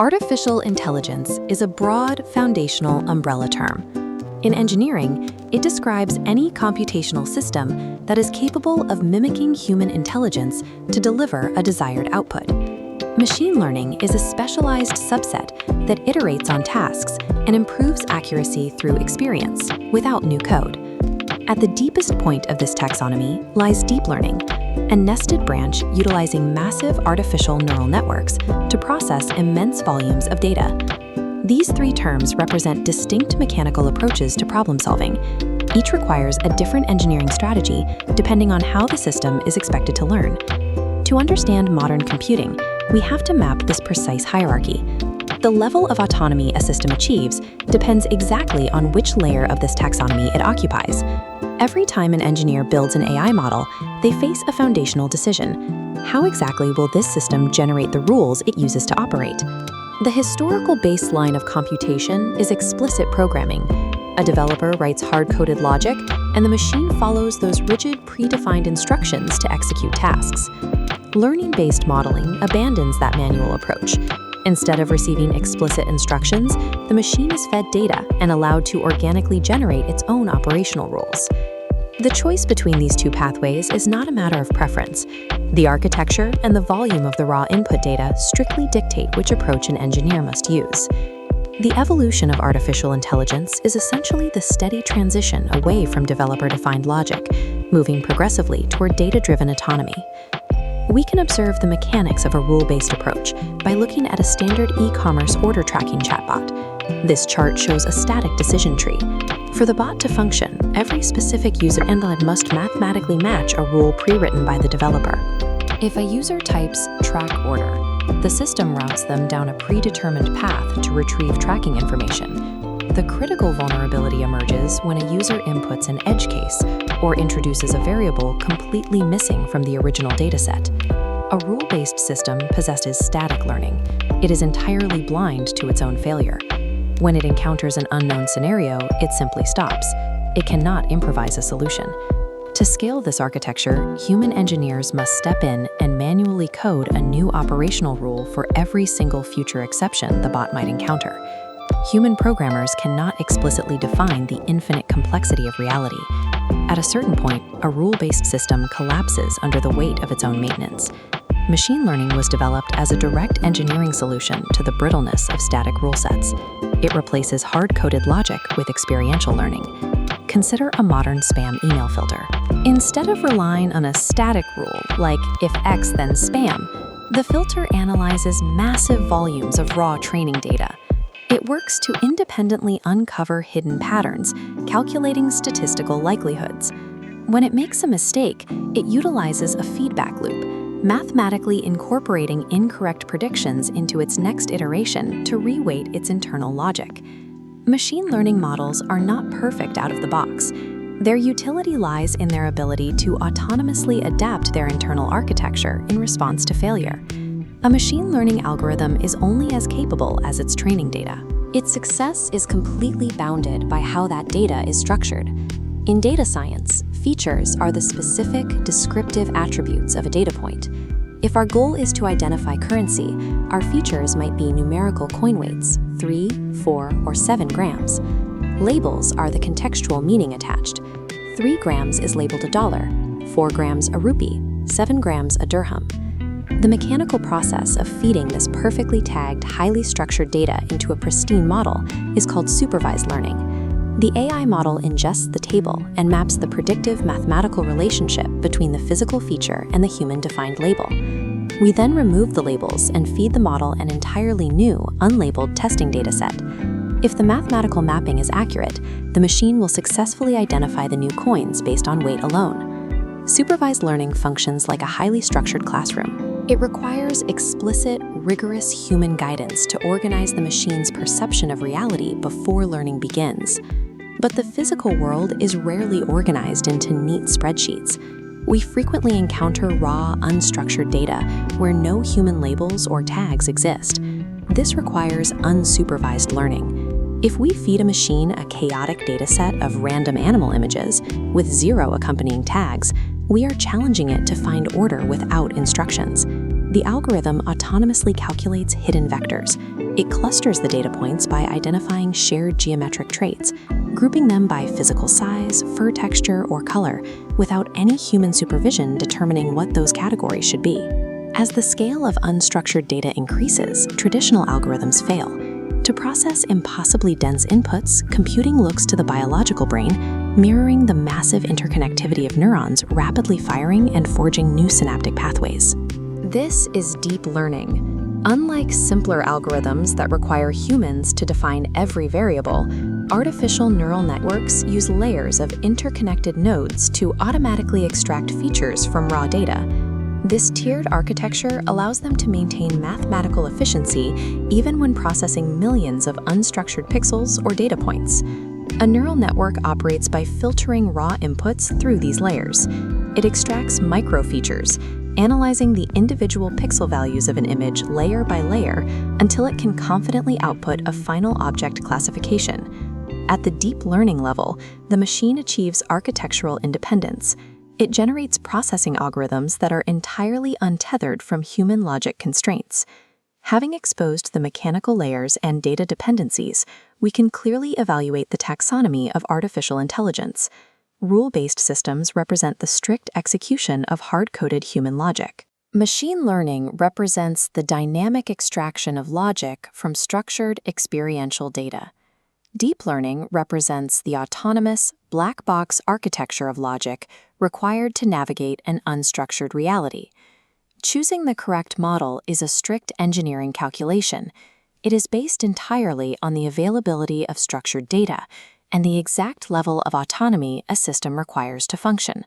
Artificial intelligence is a broad, foundational umbrella term. In engineering, it describes any computational system that is capable of mimicking human intelligence to deliver a desired output. Machine learning is a specialized subset that iterates on tasks and improves accuracy through experience without new code. At the deepest point of this taxonomy lies deep learning, a nested branch utilizing massive artificial neural networks to process immense volumes of data. These three terms represent distinct mechanical approaches to problem solving. Each requires a different engineering strategy depending on how the system is expected to learn. To understand modern computing, we have to map this precise hierarchy. The level of autonomy a system achieves depends exactly on which layer of this taxonomy it occupies. Every time an engineer builds an AI model, they face a foundational decision. How exactly will this system generate the rules it uses to operate? The historical baseline of computation is explicit programming. A developer writes hard-coded logic, and the machine follows those rigid, predefined instructions to execute tasks. Learning-based modeling abandons that manual approach. Instead of receiving explicit instructions, the machine is fed data and allowed to organically generate its own operational rules. The choice between these two pathways is not a matter of preference. The architecture and the volume of the raw input data strictly dictate which approach an engineer must use. The evolution of artificial intelligence is essentially the steady transition away from developer-defined logic, moving progressively toward data-driven autonomy. We can observe the mechanics of a rule-based approach by looking at a standard e-commerce order tracking chatbot. This chart shows a static decision tree. For the bot to function, every specific user input must mathematically match a rule pre-written by the developer. If a user types track order, the system routes them down a predetermined path to retrieve tracking information. The critical vulnerability emerges when a user inputs an edge case or introduces a variable completely missing from the original dataset. A rule-based system possesses static learning. It is entirely blind to its own failure. When it encounters an unknown scenario, it simply stops. It cannot improvise a solution. To scale this architecture, human engineers must step in and manually code a new operational rule for every single future exception the bot might encounter. Human programmers cannot explicitly define the infinite complexity of reality. At a certain point, a rule-based system collapses under the weight of its own maintenance. Machine learning was developed as a direct engineering solution to the brittleness of static rule sets. It replaces hard-coded logic with experiential learning. Consider a modern spam email filter. Instead of relying on a static rule, like if X then spam, the filter analyzes massive volumes of raw training data. It works to independently uncover hidden patterns, calculating statistical likelihoods. When it makes a mistake, it utilizes a feedback loop, mathematically incorporating incorrect predictions into its next iteration to reweight its internal logic. Machine learning models are not perfect out of the box. Their utility lies in their ability to autonomously adapt their internal architecture in response to failure. A machine learning algorithm is only as capable as its training data. Its success is completely bounded by how that data is structured. In data science, features are the specific, descriptive attributes of a data point. If our goal is to identify currency, our features might be numerical coin weights, 3, 4, or 7 grams. Labels are the contextual meaning attached. 3 grams is labeled a dollar, 4 grams a rupee, 7 grams a dirham. The mechanical process of feeding this perfectly tagged, highly structured data into a pristine model is called supervised learning. The AI model ingests the table and maps the predictive mathematical relationship between the physical feature and the human-defined label. We then remove the labels and feed the model an entirely new, unlabeled testing dataset. If the mathematical mapping is accurate, the machine will successfully identify the new coins based on weight alone. Supervised learning functions like a highly structured classroom. It requires explicit, rigorous human guidance to organize the machine's perception of reality before learning begins. But the physical world is rarely organized into neat spreadsheets. We frequently encounter raw, unstructured data where no human labels or tags exist. This requires unsupervised learning. If we feed a machine a chaotic dataset of random animal images with 0 accompanying tags, we are challenging it to find order without instructions. The algorithm autonomously calculates hidden vectors. It clusters the data points by identifying shared geometric traits, grouping them by physical size, fur texture, or color, without any human supervision determining what those categories should be. As the scale of unstructured data increases, traditional algorithms fail. To process impossibly dense inputs, computing looks to the biological brain, mirroring the massive interconnectivity of neurons rapidly firing and forging new synaptic pathways. This is deep learning. Unlike simpler algorithms that require humans to define every variable, artificial neural networks use layers of interconnected nodes to automatically extract features from raw data. This tiered architecture allows them to maintain mathematical efficiency even when processing millions of unstructured pixels or data points. A neural network operates by filtering raw inputs through these layers. It extracts microfeatures, analyzing the individual pixel values of an image layer by layer until it can confidently output a final object classification. At the deep learning level, the machine achieves architectural independence. It generates processing algorithms that are entirely untethered from human logic constraints. Having exposed the mechanical layers and data dependencies, we can clearly evaluate the taxonomy of artificial intelligence. Rule-based systems represent the strict execution of hard-coded human logic. Machine learning represents the dynamic extraction of logic from structured experiential data. Deep learning represents the autonomous, black box architecture of logic required to navigate an unstructured reality. Choosing the correct model is a strict engineering calculation. It is based entirely on the availability of structured data and the exact level of autonomy a system requires to function.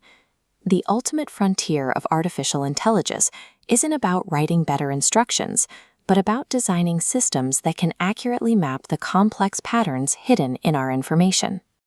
The ultimate frontier of artificial intelligence isn't about writing better instructions, but about designing systems that can accurately map the complex patterns hidden in our information.